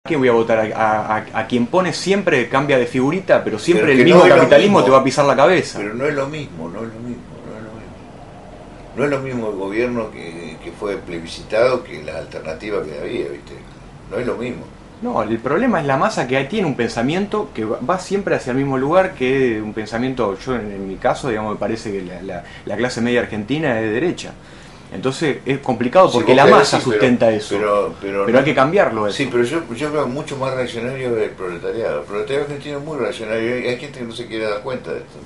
que voy a votar a quien pone siempre cambia de figurita, pero siempre Pero el que mismo no es lo capitalismo mismo. te va a pisar la cabeza. Pero no es lo mismo, no es lo mismo, no es lo mismo. No es lo mismo el gobierno que fue plebiscitado que las alternativas que había, ¿viste? No es lo mismo. No, el problema es la masa que tiene un pensamiento que va siempre hacia el mismo lugar, que un pensamiento, yo en mi caso, digamos, me parece que la clase media argentina es de derecha. Entonces es complicado porque Sí, la vos querés, masa sí, sustenta eso. Pero no, hay que cambiarlo eso. sí, pero yo veo mucho más reaccionario del proletariado. El proletariado argentino es muy reaccionario y hay gente que no se quiere dar cuenta de esto.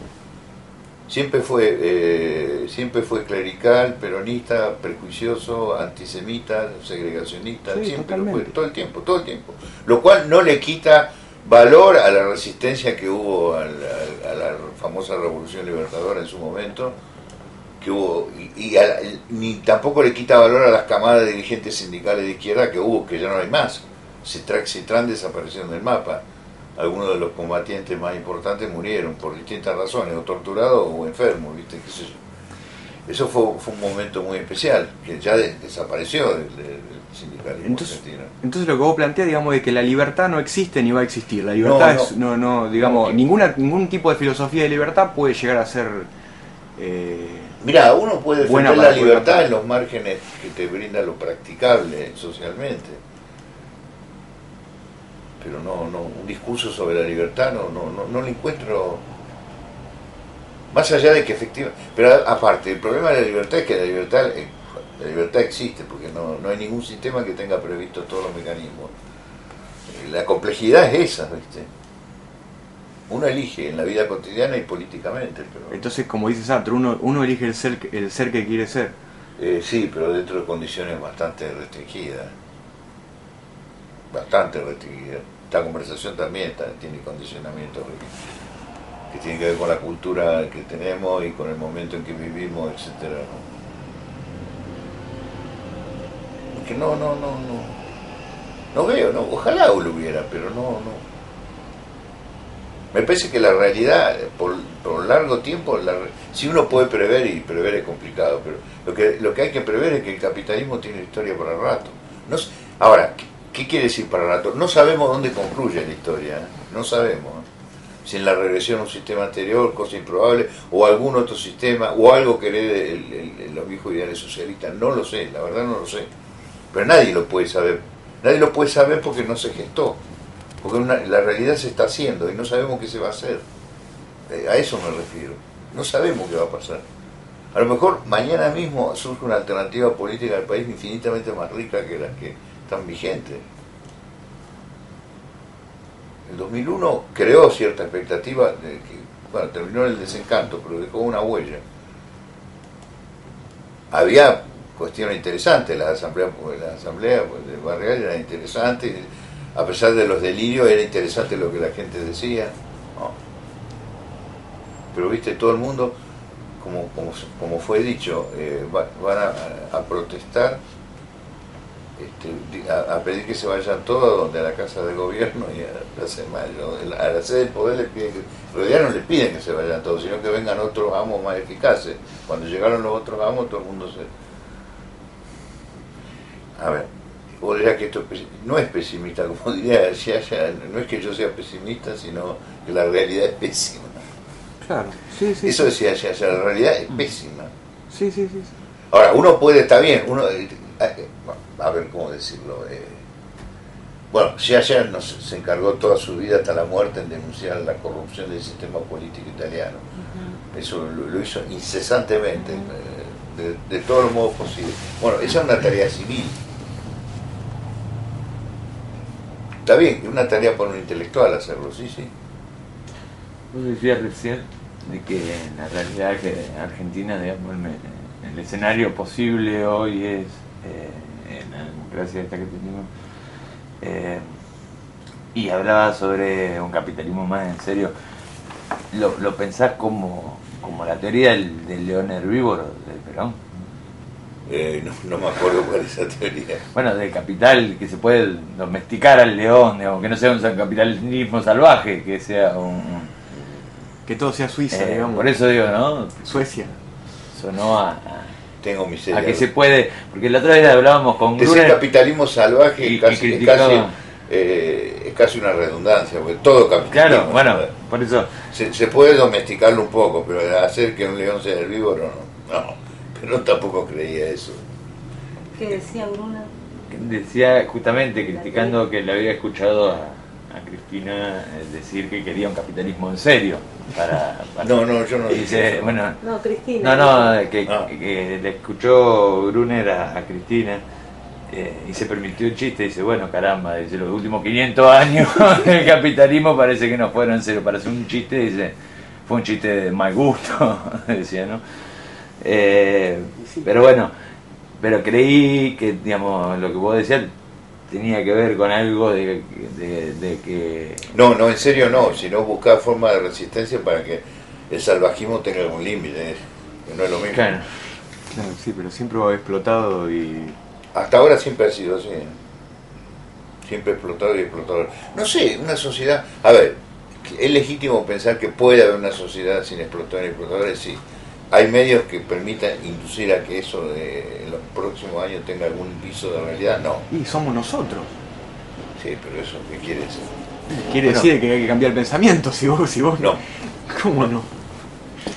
Siempre fue clerical, peronista, prejuicioso, antisemita, segregacionista, Sí, siempre lo fue, totalmente. todo el tiempo, todo el tiempo. Lo cual no le quita valor a la resistencia que hubo a la famosa Revolución Libertadora en su momento, que hubo, ni tampoco le quita valor a las camadas de dirigentes sindicales de izquierda que hubo, que ya no hay más. Citran desaparecieron del mapa. Algunos de los combatientes más importantes murieron por distintas razones, o torturados o enfermos, ¿viste? ¿Qué sé yo? Eso fue un momento muy especial, que ya desapareció del sindicalismo argentino. Entonces lo que vos planteás, digamos, es que la libertad no existe ni va a existir. La libertad digamos, ningún tipo de filosofía de libertad puede llegar a ser Mirá, uno puede buena defender para la poder libertad matar. en los márgenes que te brinda lo practicable socialmente. Pero un discurso sobre la libertad no le encuentro, más allá de que efectivamente, pero aparte, el problema de la libertad es que la libertad existe, porque no hay ningún sistema que tenga previsto todos los mecanismos. La complejidad es esa, ¿viste? Uno elige en la vida cotidiana y políticamente, pero Entonces, como dice Sartre, uno elige el ser que quiere ser. sí, pero dentro de condiciones bastante restringidas. Bastante restringida. Esta conversación también tiene condicionamientos que tienen que ver con la cultura que tenemos y con el momento en que vivimos, etcétera. Que no veo, no, ojalá lo hubiera, pero no. Me parece que la realidad, por largo tiempo, si uno puede prever, y prever es complicado, pero lo que hay que prever es que el capitalismo tiene historia para rato. Ahora, ¿qué quiere decir para rato? No sabemos dónde concluye la historia, ¿eh? No sabemos. Si en la regresión a un sistema anterior, cosa improbable, o algún otro sistema, o algo que herede los viejos ideales socialistas, no lo sé, la verdad no lo sé. Pero nadie lo puede saber. Nadie lo puede saber porque no se gestó. Porque la realidad se está haciendo y no sabemos qué se va a hacer. A eso me refiero. No sabemos qué va a pasar. A lo mejor mañana mismo surge una alternativa política del país infinitamente más rica que las que están vigentes. El 2001 creó cierta expectativa de que, bueno, terminó en el desencanto, pero dejó una huella. Había cuestiones interesantes, las asambleas de barriales eran interesantes, a pesar de los delirios era interesante lo que la gente decía, ¿no? Pero viste, todo el mundo, como fue dicho, van a protestar, a pedir que se vayan todos donde a la Casa de Gobierno y a la Plaza de Mayo. A la sede del Poder les piden pero ya no les piden que se vayan todos, sino que vengan otros amos más eficaces. Cuando llegaron los otros amos, todo el mundo se... A ver, vos dirás que esto no es pesimista, como diría Yaya, no es que yo sea pesimista, sino que la realidad es pésima. Claro, sí. Eso decía Yaya, la realidad es pésima. Sí. Ahora, uno puede, está bien, a ver cómo decirlo. Bueno, Yaya se encargó toda su vida hasta la muerte en denunciar la corrupción del sistema político italiano. Eso lo hizo incesantemente, de todos los modos posibles. Bueno, esa es una tarea civil. Está bien, es una tarea por un intelectual hacerlo, sí. Vos decías recién de que la realidad que Argentina, digamos, el escenario posible hoy es en la democracia esta que tenemos, y hablaba sobre un capitalismo más en serio. ¿Lo pensás como la teoría del león herbívoro del Perón? No me acuerdo cuál es esa teoría. Bueno, del capital, que se puede domesticar al león, digamos, que no sea un capitalismo salvaje, que sea Que todo sea Suiza, digamos. por eso digo, ¿no? Suecia. Sonó Tengo miseria. a que se puede, porque la otra vez hablábamos con Ese Gruner capitalismo salvaje y casi criticaba. es casi una redundancia, porque todo capitalismo. Claro, bueno, por eso. Se puede domesticarlo un poco, pero hacer que un león sea herbívoro, no, pero tampoco creía eso. ¿Qué decía Bruna? Decía justamente, criticando que le había escuchado a Cristina decir que quería un capitalismo en serio. No, yo no dice, dije eso. bueno, No, Cristina. que le escuchó Brunner a Cristina y se permitió el chiste. Dice, bueno, caramba, dice, los últimos 500 años el capitalismo parece que no fueron en serio. Para hacer un chiste, dice, fue un chiste de mal gusto, decía, ¿no? Pero bueno, pero creí que, digamos, lo que vos decías tenía que ver con algo de que... No, en serio no, sino buscar formas de resistencia para que el salvajismo tenga algún límite, que no es lo mismo. Claro. Claro, sí, pero siempre va explotado y... Hasta ahora siempre ha sido así, ¿eh? Siempre explotado y explotador. No sé, una sociedad... A ver, es legítimo pensar que puede haber una sociedad sin explotadores y explotadores, sí. Hay medios que permitan inducir a que eso en los próximos años tenga algún piso de realidad, no. Y somos nosotros. Sí, pero eso, ¿qué quiere decir? Quiere decir que hay que cambiar el pensamiento, si vos no. ¿Cómo no?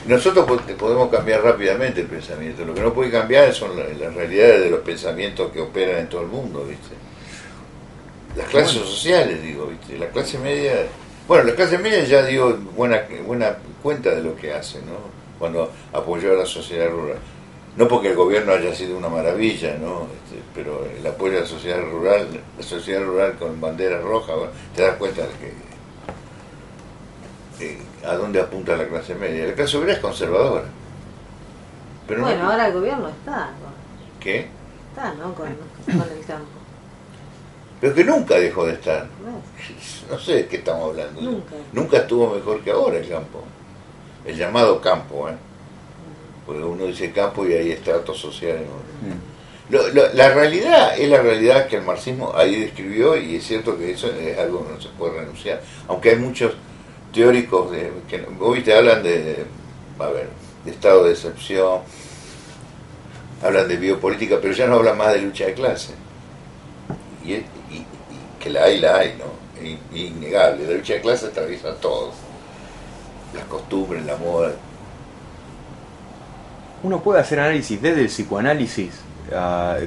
Nosotros podemos cambiar rápidamente el pensamiento. Lo que no puede cambiar son las realidades de los pensamientos que operan en todo el mundo, ¿viste? Las clases sociales, digo, ¿viste? La clase media... Bueno, la clase media ya dio buena cuenta de lo que hace, ¿no? Cuando apoyó a la sociedad rural. No porque el gobierno haya sido una maravilla, ¿no? Pero el apoyo a la sociedad rural con banderas rojas, bueno, te das cuenta de que a dónde apunta la clase media. La clase obrera es conservadora. Pero bueno, no, ahora el gobierno está. ¿qué? Está, ¿no? Con el campo. Pero que nunca dejó de estar. ¿Ves? No sé de qué estamos hablando. Nunca Estuvo mejor que ahora el campo. El llamado campo, ¿eh? Porque uno dice campo y hay estratos sociales, ¿no? La realidad es la realidad que el marxismo ahí describió, y es cierto que eso es algo que no se puede renunciar. Aunque hay muchos teóricos que vos viste, hablan de estado de excepción, hablan de biopolítica, pero ya no hablan más de lucha de clase. Y que la hay, ¿no? Innegable. La lucha de clase atraviesa todo. Las costumbres, la moda. Uno puede hacer análisis desde el psicoanálisis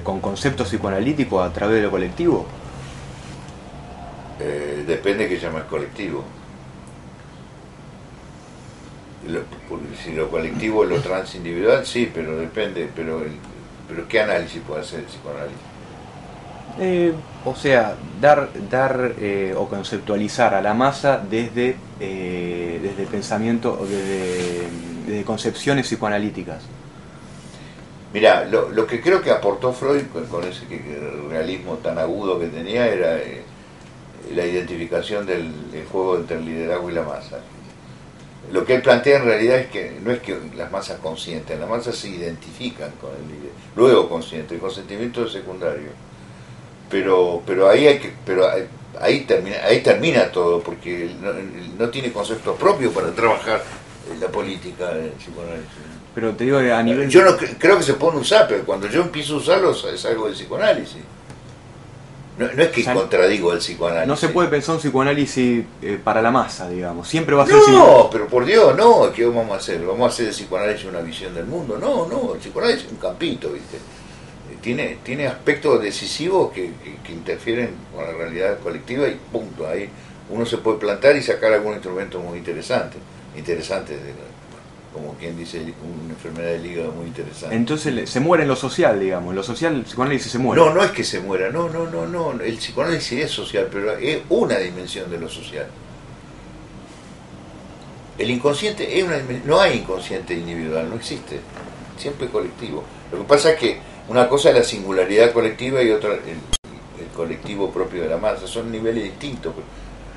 con conceptos psicoanalíticos a través de lo colectivo. Depende que llames colectivo. Porque si lo colectivo es lo transindividual, sí, pero depende. Pero ¿qué análisis puede hacer el psicoanálisis? O sea, dar o conceptualizar a la masa desde pensamiento o desde concepciones psicoanalíticas. Mirá, lo que creo que aportó Freud con ese realismo tan agudo que tenía era la identificación del juego entre el liderazgo y la masa. Lo que él plantea en realidad es que no es que las masas consienten, las masas se identifican con el líder, luego consienten, el consentimiento es secundario. Pero ahí termina todo, porque no tiene conceptos propios para trabajar la política del psicoanálisis. Pero te digo, a nivel... Yo no creo que se pueden usar, pero cuando yo empiezo a usarlos es algo del psicoanálisis. No es que contradigo el psicoanálisis. No se puede pensar un psicoanálisis para la masa, digamos. Siempre va a ser... No, pero por Dios, no. ¿Qué vamos a hacer? ¿Vamos a hacer el psicoanálisis una visión del mundo? No, el psicoanálisis es un campito, ¿viste? Tiene aspectos decisivos que interfieren con la realidad colectiva y punto. Ahí uno se puede plantar y sacar algún instrumento muy interesante, como quien dice, una enfermedad del hígado muy interesante. Entonces se muere en lo social, digamos. En lo social el psicoanálisis se muere. No es que se muera, no. El psicoanálisis es social, pero es una dimensión de lo social. El inconsciente es una dimensión, no hay inconsciente individual, no existe, siempre colectivo. Lo que pasa es que una cosa es la singularidad colectiva y otra el colectivo propio de la masa, son niveles distintos.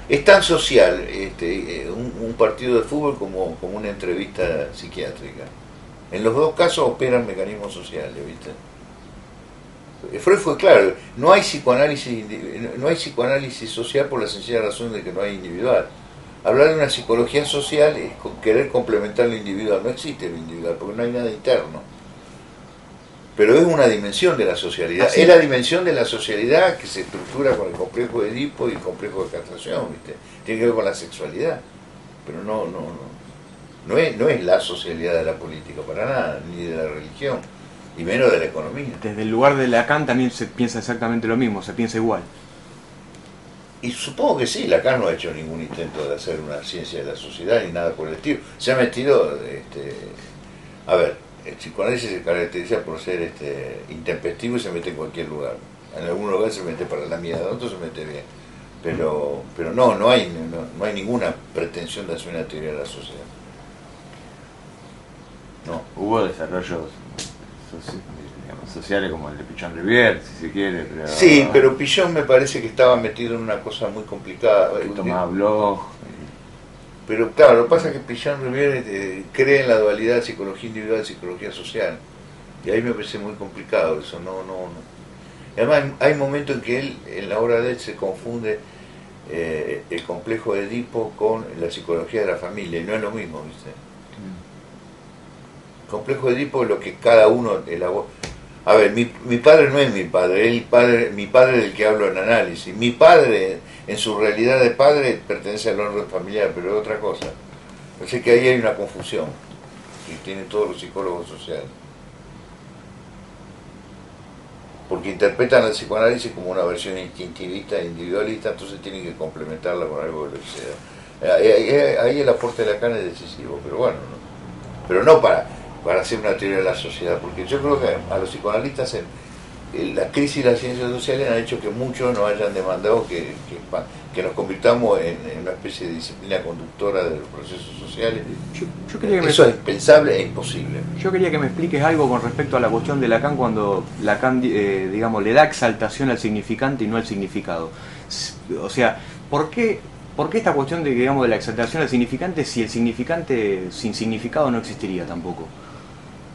Es tan social un partido de fútbol como una entrevista psiquiátrica. En los dos casos operan mecanismos sociales, ¿viste? Freud fue claro, no hay psicoanálisis social por la sencilla razón de que no hay individual. Hablar de una psicología social es querer complementar lo individual, no existe lo individual porque no hay nada interno. pero es una dimensión de la socialidad. Así es la dimensión de la socialidad que se estructura con el complejo de Edipo y el complejo de castración, ¿viste? Tiene que ver con la sexualidad, pero no es la socialidad de la política, para nada, ni de la religión, y menos de la economía. Desde el lugar de Lacan también se piensa exactamente lo mismo, se piensa igual. Y supongo que sí, Lacan no ha hecho ningún intento de hacer una ciencia de la sociedad ni nada por el estilo. Se ha metido, a ver, el psicoanálisis se caracteriza por ser intempestivo y se mete en cualquier lugar. En algún lugar se mete para la mierda, en otro se mete bien. Pero no hay ninguna pretensión de hacer una teoría de la sociedad. No. Hubo desarrollos sociales como el de Pichon Rivière, si se quiere, pero... Sí, pero Pichon me parece que estaba metido en una cosa muy complicada. Tomaba Bloch. Pero claro, lo que pasa es que Pichon Rivière cree en la dualidad psicología individual y psicología social. Y ahí me parece muy complicado eso, no. Además hay momentos en que él, en la obra de él, se confunde el complejo de Edipo con la psicología de la familia, y no es lo mismo, ¿viste? El complejo de Edipo es lo que cada uno elabora. A ver, mi padre no es mi padre, mi padre del que hablo en análisis. Mi padre, en su realidad de padre, pertenece al orden familiar, pero es otra cosa. Así que ahí hay una confusión que tienen todos los psicólogos sociales. Porque interpretan el psicoanálisis como una versión instintivista e individualista, entonces tienen que complementarla con algo de lo que sea. Ahí el aporte de Lacan es decisivo, pero bueno, pero no para hacer una teoría de la sociedad, porque yo creo que a los psicoanalistas la crisis de las ciencias sociales han hecho que muchos nos hayan demandado que nos convirtamos en una especie de disciplina conductora de los procesos sociales. Yo quería que Eso es impensable e imposible. Yo quería que me expliques algo con respecto a la cuestión de Lacan, cuando Lacan, digamos, le da exaltación al significante y no al significado. O sea, ¿por qué esta cuestión de, digamos, de la exaltación al significante si el significante sin significado no existiría tampoco?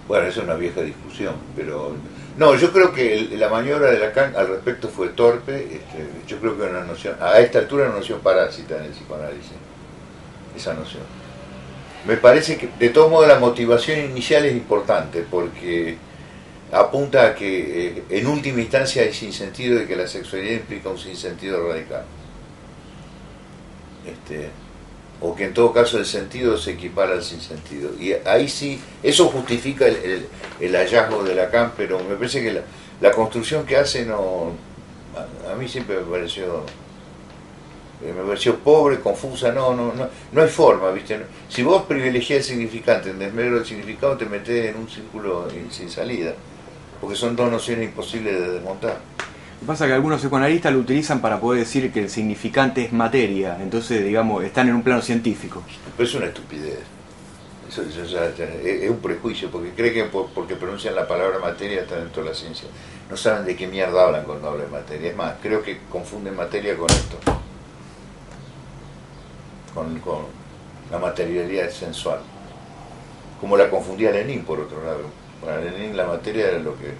Bueno, esa es una vieja discusión, pero... No, yo creo que la maniobra de Lacan al respecto fue torpe. Yo creo que una noción, a esta altura, una noción parásita en el psicoanálisis, esa noción. Me parece que, de todos modos, la motivación inicial es importante, porque apunta a que, en última instancia, hay sinsentido de que la sexualidad implica un sinsentido radical. O que en todo caso el sentido se equipara al sinsentido. Y ahí sí, eso justifica el hallazgo de Lacan, pero me parece que la construcción que hace a mí siempre me pareció pobre, confusa, no hay forma, ¿viste? Si vos privilegiás el significante en desmedro del significado, te metés en un círculo sin salida, porque son dos nociones imposibles de desmontar. Lo que pasa es que algunos psicoanalistas lo utilizan para poder decir que el significante es materia, entonces, digamos, están en un plano científico. Pero es una estupidez. Eso es un prejuicio, porque creen que porque pronuncian la palabra materia están dentro de la ciencia. No saben de qué mierda hablan cuando hablan de materia. Es más, creo que confunden materia con esto. Con la materialidad sensual. Como la confundía Lenin, por otro lado. Para Lenin la materia era lo que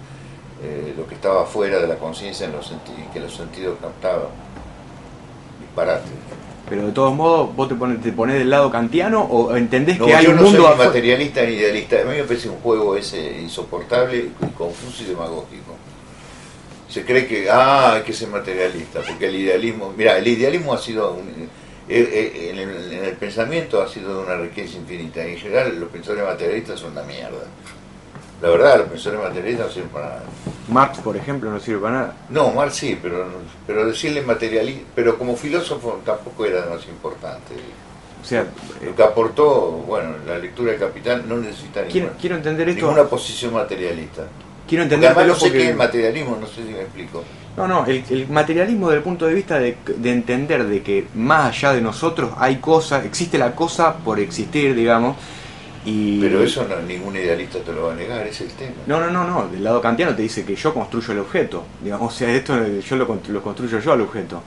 estaba fuera de la conciencia y que los sentidos captaban. Disparate. Pero de todos modos, ¿vos te ponés del lado kantiano o entendés No, que hay yo un no mundo soy ni afuera? materialista ni idealista. A mí me parece un juego ese insoportable, y confuso y demagógico. Se cree que hay que ser materialista, porque el idealismo... Mira, el idealismo ha sido... en el pensamiento ha sido de una riqueza infinita. En general, los pensadores materialistas son una mierda. La verdad, los pensadores materialistas no sirven para nada. Marx, por ejemplo, no sirve para nada. No, Marx sí, pero decirle materialista... Pero como filósofo tampoco era demasiado importante. O sea, Lo que aportó, bueno, la lectura del Capital no necesita quiero entender esto. ninguna posición materialista. Quiero Porque entender además no sé qué es el materialismo, no sé si me explico. No, el materialismo desde el punto de vista de entender de que más allá de nosotros hay cosas, existe la cosa por existir, digamos, y... Pero eso ningún idealista te lo va a negar, ese es el tema. No, del lado kantiano te dice que yo construyo el objeto, digamos, o sea, esto yo lo construyo yo al objeto.